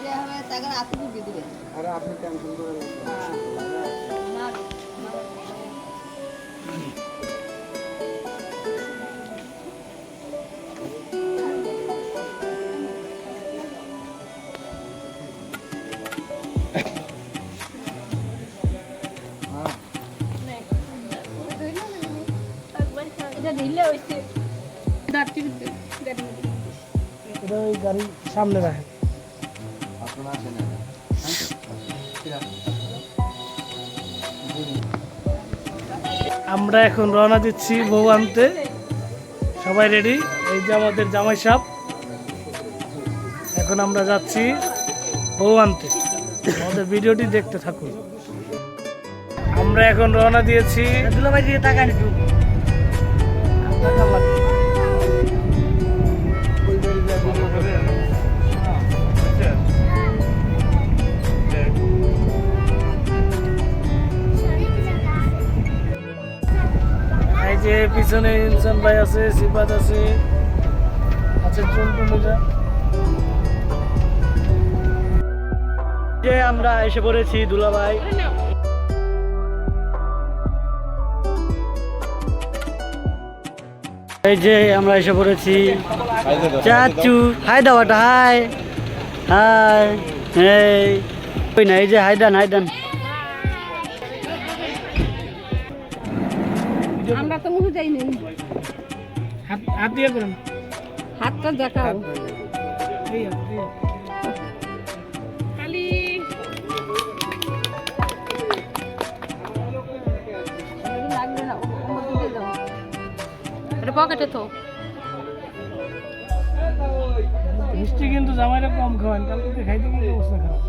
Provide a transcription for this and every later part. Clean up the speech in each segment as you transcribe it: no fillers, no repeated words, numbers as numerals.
যে হবে তাকে আপনি দিয়ে দিবেন। আরে আপনি টেনশন করেন না। গাড়ি সামনে রাখেন। আমরা এখন রওনা দিচ্ছি বউ আনতে। সবাই রেডি? এই যে আমাদের জামাই সাহেব। এখন আমরা যাচ্ছি বউ আনতে। আমাদের ভিডিওটি দেখতে থাকুন। আমরা এখন রওনা দিয়েছি। দুলাভাই দিকে তাকান একটু। এই যে পিছনে ইনসান ভাই আছে, সিফাত আছে, টুনটুনিরা। যে আমরা এসে পড়েছি দুলাভাই। এই যে আমরা এসে পড়েছি। চাচু হাই দাওয়াটা হাই হাই। এই ওই না, এই যে হাইদান হাইদান। আমরা তো মুখে যাইনি। হাত দিয়ে করেন। হাতটা দেখাও। খালি লাগবে না, মধ্যে দাও। এটা পকেটে তো। মিষ্টি কিন্তু জামাইরা কম খাওয়ান, কালকে খাইতে কিন্তু অবস্থা খারাপ।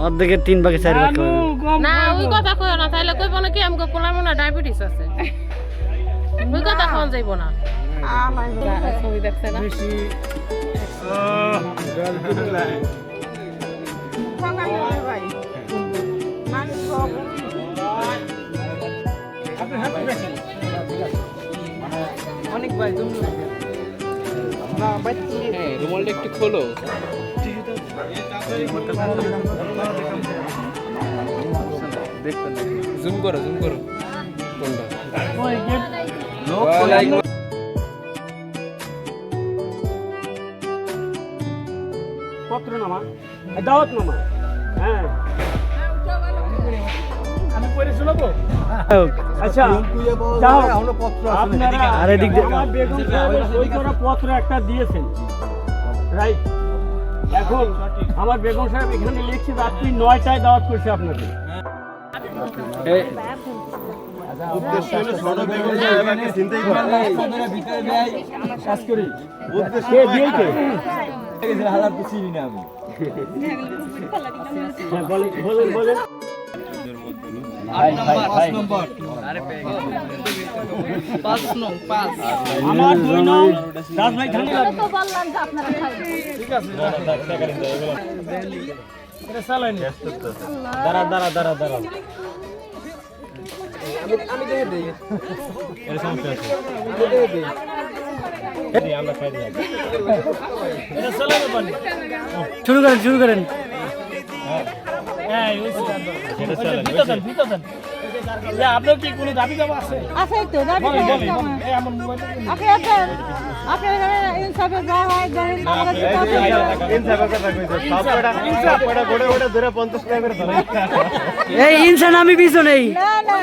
অর্ধেকের 3 ভাগে 4 ভাগ খাওয়ান। না ওই কথা কইও না, তাইলে কইব না কি আমগো পোলার মনে ডায়াবেটিস আছে। ওই কথা কোন যাইব না। আমার ছবি দেখছ না বেশি ভাই অনেক ভাই তুমি না বাচ্চি। হ্যাঁ রুমালটা একটু খোলো। দেখবেন জুম করো কোনটা ওই গেট পত্র নামা, দাওয়াত নামা। হ্যাঁ আমি পড়ে শোনাবো। আচ্ছা যাও, আপনারা আরে দিক দিয়ে আমার বেগম সাহেবের সই করা পত্র একটা দিয়েছেন, রাইট? এখন আমার বেগম সাহেব এখানে লিখছে রাত্রি 9টায় দাওয়াত করছে আপনাকে। কাজ করি কে দিয়েছে? বলেন বলেন। আমার 2 নং রাজভাই খালি তো বললাম যে আপনারা খাইবেন। ঠিক আছে এটা চালাইনি। দাঁড়া দাঁড়া দাঁড়া দাঁড়া, আমি দিয়ে দেই। এর সমস্যা আছে। আমরা খাই দিই। এটা চালানো পানি। শুরু করেন। হ্যাঁ এটা চালান। ভিতর দেন। আপনার কি কোনো দাবি দাবা আছে? আছে তো দাবি আছে। এই আমার মোবাইল আছে আপনার এখানে ইনসাফে যা হয় ধরেন আমাদের এই ইনসান আমি পিছনেই। না না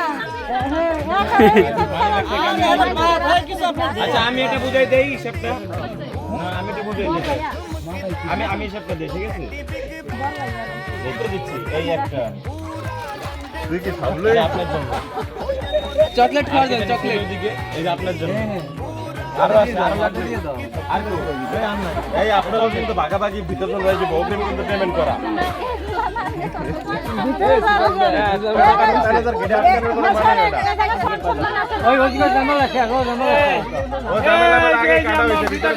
আচ্ছা আমি এটা বুঝাই দেই হিসাবটা। না আমি এটা বুঝাই দিই। আমি হিসাবটা দেই, ঠিক আছে? দেখতে দিচ্ছি। এই একটা তুই কি সামলে আপনার জন্য চকলেট খাওয়া যাবে, চকলেট দিকে এই যে আপনার জন্য। আরো আছে, আরো লাগবে দিয়ে দাও। আর তো এই আপনারা কিন্তু ভাগাভাগি ভিতর চলে যাবে, বউ কিন্তু পেমেন্ট করা। ওই জামাল আছে, জামাল আছে। ও জামাল আমার আগে কাটা হইছে ভিতর।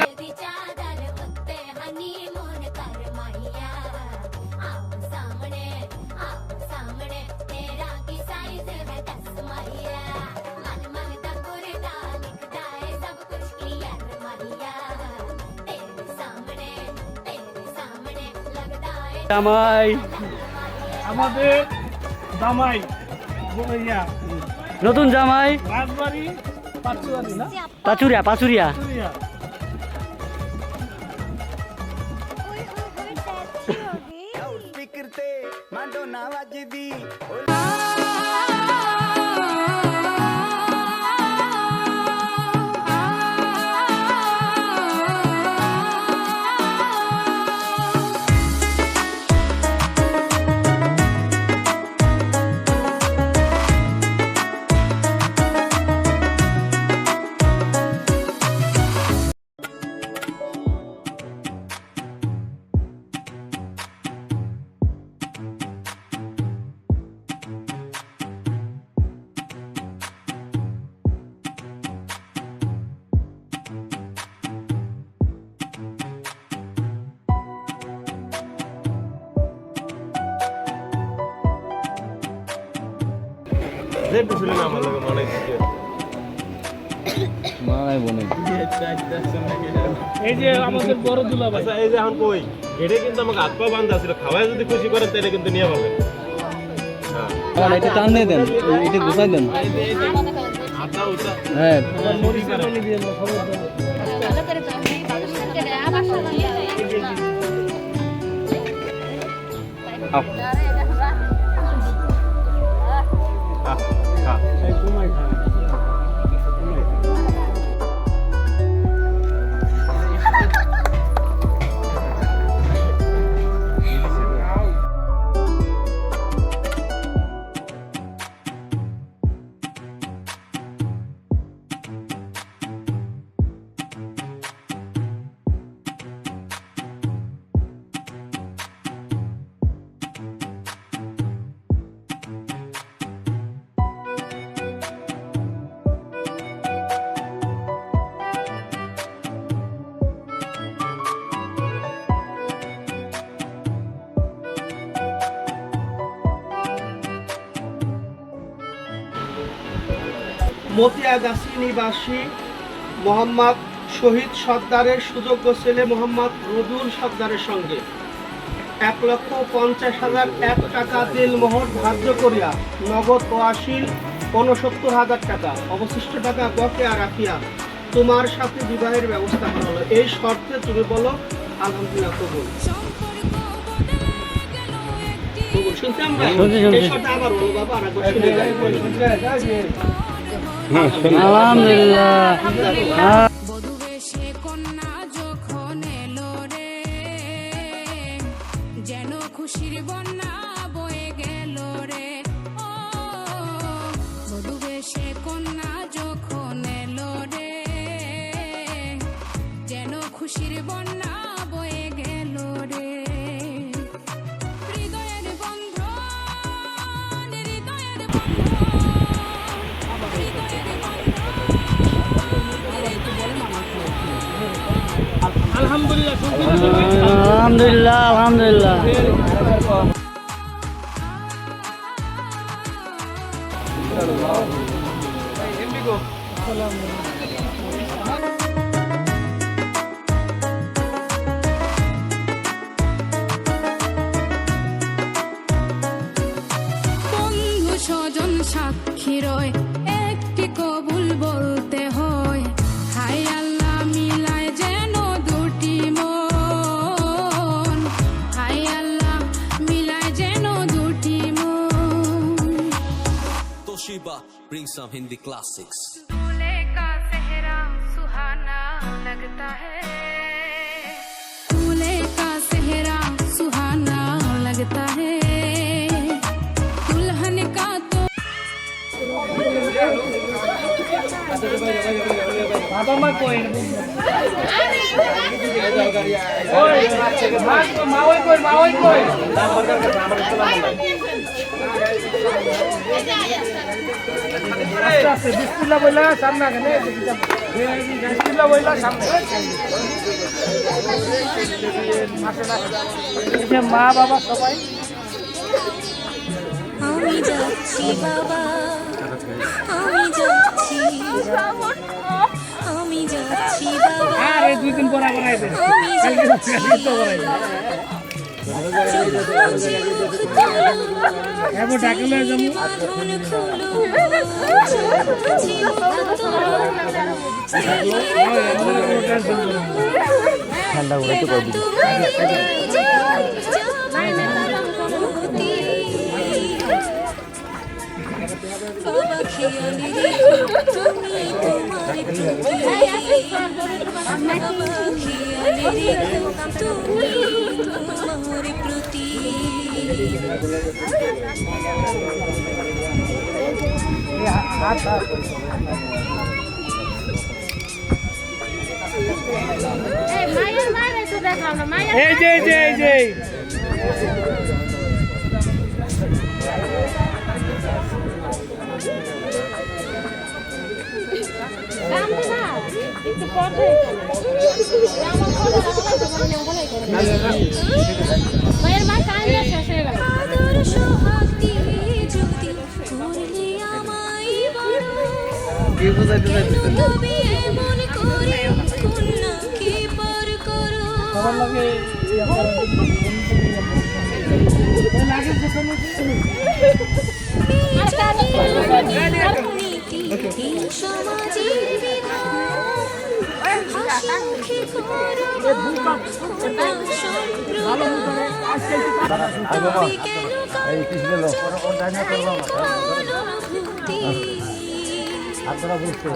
জামাই আমাদের জামাই নতুন জামাই রাজবাড়ি পাঁচুয়ারি না পাচুরিয়া পাচুরিয়া পাঁচুরিয়া। মাই বনে এই যে আমাদের বড় দুলাভাই আচ্ছা এই যে এখন কই এটা কিন্তু আমাকে হাত পা বান্ধা ছিল খাওয়ায় যদি খুশি করেন তাহলে কিন্তু নিয়ে পাবেন আর এটা টান দিয়ে দেন এটা গোছাই দেন হ্যাঁ মতিয়াগাছি নিবাসী মোহাম্মদ শহীদ সর্দারের সুযোগ্য ছেলে মোহাম্মদ রবিউল সর্দারের সঙ্গে 1,50,01 টাকা দিলমোহর ধার্য করিয়া নগদ ও আসিল ৬৯,০০০ টাকা অবশিষ্ট টাকা বকেয়া রাখিয়া তোমার সাথে বিবাহের ব্যবস্থা করা হলো। এই শর্তে তুমি বলো আলহামদুলিল্লাহ কবুল। কবুল শুনতে আমরা এই শর্তে আবার বলো বাবা আর একবার শুনে যাই। আলহামদুলিল্লাহ বধূবেশে কন্যা যখন এলো রে যেন খুশির বন্যা বয়ে গেল রে ও বধূবেশে কন্যা যখন এলো রে যেন খুশির বন্যা বয়ে গেল রে হৃদয়ের বন্ধন হৃদয়ের আলহামদুলিল্লাহ আলহামদুলিল্লাহ আলহামদুলিল্লাহ বন্ধু স্বজন সাক্ষী রয় একটি কবুল বলতে হয় হায় আল্লাহ মিলায় যেন দুটি মন হায় আল্লাহ মিলায় যেন দুটি মন Toshiba brings some Hindi classics. दूल्हे का सेहरा सुहाना लगता है दूल्हे का सेहरा सुहाना लगता है दुल्हन का तो বাবা মা কই মা ওই কই আস্তে আস্তে বিসমিল্লাহ বইলা সামনে আগে বিসমিল্লাহ বইলা সামনে আসেন মা বাবা সবাই আমি যাচ্ছি বাবা আমি যাচ্ছি আমি যাচ্ছি বাবা আরে দুই দিন পর আবার আইবেন কালকে তো করাই ঠান্ডা করে একটু করে দিবি। মায়ের একটু দেখাও না মায়ের এই যে এই যে এই যে দাম দিবা একটু পথে আমার কথা মায়ের মা কান্দে শেষ হয়ে গেল কি বুঝাইতে চাইতেছেন? সবার লাগে আপনারা বুঝতে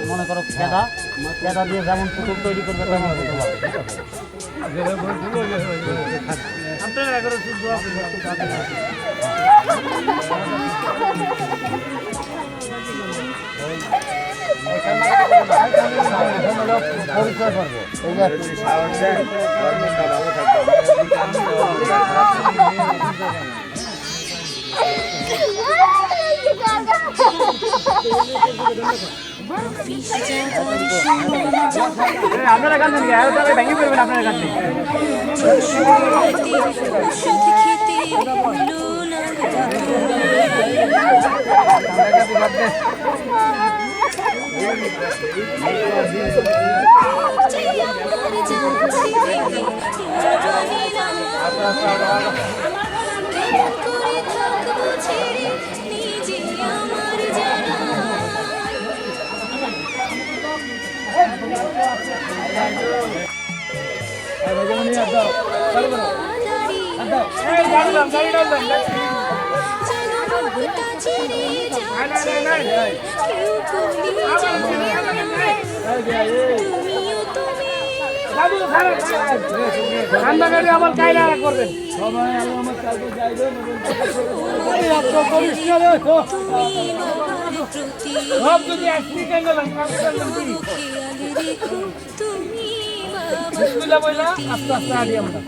মনে করো খেদা খেদা দিয়ে যেমন পুতুল তৈরি করবে তেমন পুতুল হবে, ঠিক আছে? আপনারা 11 শুদ্ধ পরিচয় করবো আপনারা গান ভেঙে পড়বেন আপনারা গান আমার কায়দা করবেন সবাই আমার কালকে যাইবেন সব যদি অ্যাক্সিডেন্ট হলাম আস্তে আস্তে আগে আমরা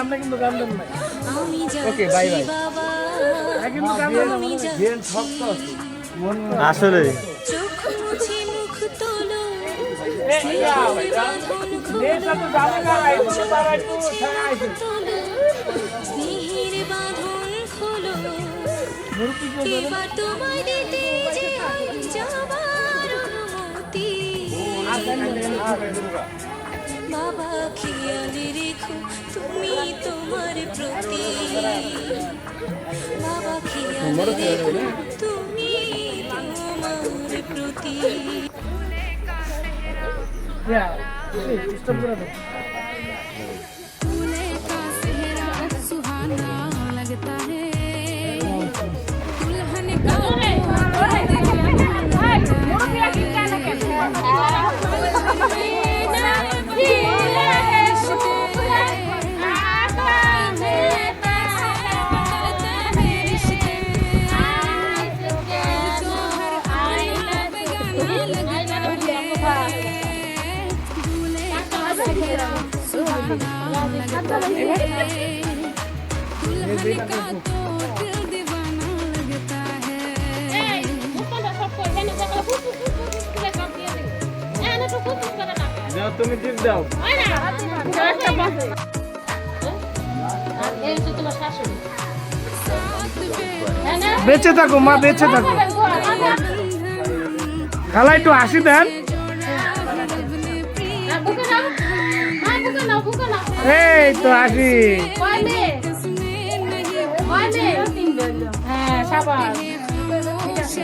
আমরা কিন্তু গান দেন না ওকে বাই বাই কিন্তু গান দেন আসলে বাবা খেয়ালে রেখো তুমি তোমার প্রতি বাবা খেয়ালে রেখো তুমি তোমার প্রতি दूल्हे का सेहरा सुहाना लगता है दुल्हन का তুমি টিপ দাও আর এই হচ্ছে তোমার শাশুড়ি। হ্যাঁ না? বেঁচে থাকো মা, বেঁচে থাকো। খালা একটু হাসি দেন। বুকে নাও, মা বুকে নাও, বুকে নাও। এই তো হাসি। কয় মেয়ে? কয় মেয়ে? হ্যাঁ, সাবাস। ঠিক আছে।